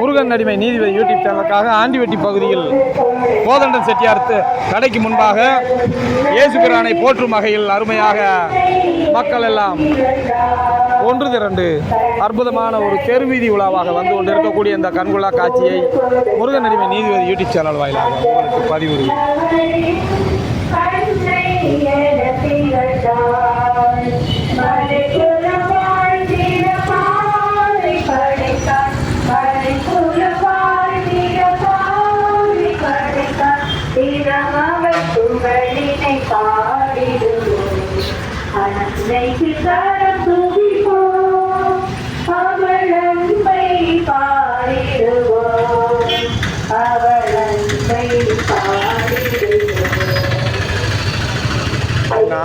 முருகன் அடிமை நீதிபதி யூடியூப் சேனலுக்காக ஆண்டிவெட்டி பகுதியில் கோதண்டன் செட்டியார் கடைக்கு முன்பாக இயேசு பிரானை போற்றும் வகையில் அருமையாக மக்கள் எல்லாம் ஒன்று திரண்டு அற்புதமான ஒரு தெருவீதி உலாவாக வந்து கொண்டு இருக்கக்கூடிய இந்த கண்கொள்ளா காட்சியை முருகன் அடிமை நீதிபதி யூடியூப் சேனல் வாயிலாக உங்களுக்கு பதிவிடுகிறேன்.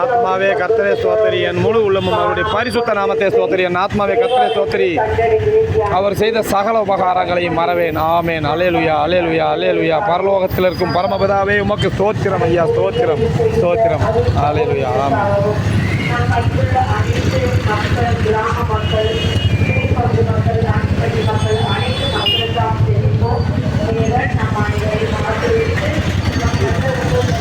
ஆத்மாவே கர்த்தரே ஸ்தோத்திரி, என் முழு உள்ளமும் அவருடைய பரிசுத்த நாமத்தை ஸ்தோத்திரி. என் ஆத்மாவே கர்த்தரே ஸ்தோத்திரி, அவர் செய்த சகல உபகாரங்களையும் மறவேன். ஆமேன். அல்லேலூயா, அல்லேலூயா, அல்லேலூயா. பரலோகத்தில் இருக்கும் பரமபிதாவே உமக்கு ஸ்தோத்திரம் ஐயா, ஸ்தோத்திரம், ஸ்தோத்திரம். அல்லேலூயா, ஆமென்.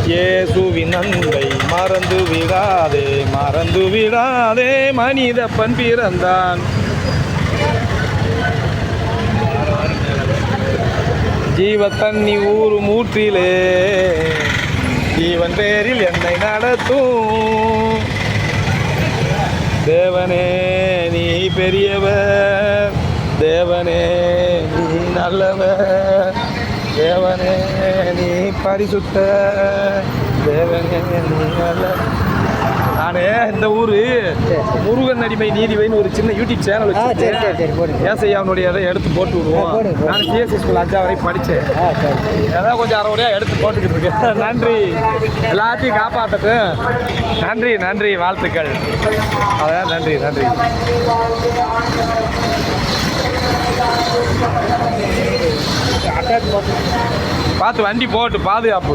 இயேசுவின் அன்பை மறந்து விடாதே, மறந்து விடாதே, மனிதப்பன் பிறந்தான். ஜீவ தண்ணி ஊரும் ஊற்றிலே ஜீவன் பேரில் என்னை நடத்தும். தேவனே நீ பெரியவர், தேவனே நீ நல்லவர், தேவனே நீ பரிசுத்த, தேவனே நீ நல்ல. நானே இந்த ஊர் முருகன் அடிமை நீதிபதினு ஒரு சின்ன யூடியூப் சேனல் வச்சு ஏசையா அவனுடைய அதை எடுத்து போட்டு விடுவோம். நான் சிஎஸ்சி ஸ்கூல் 5ஆம் வரை படித்தேன். ஏதாவது கொஞ்சம் அரைவரையாக எடுத்து போட்டுக்கிட்டு இருக்கேன். நன்றி, எல்லாத்தையும் காப்பாற்றுட்டு. நன்றி, நன்றி, வாழ்த்துக்கள். அதான் நன்றி, நன்றி. பார்த்து வண்டி போட்டு பாதுகாப்பு.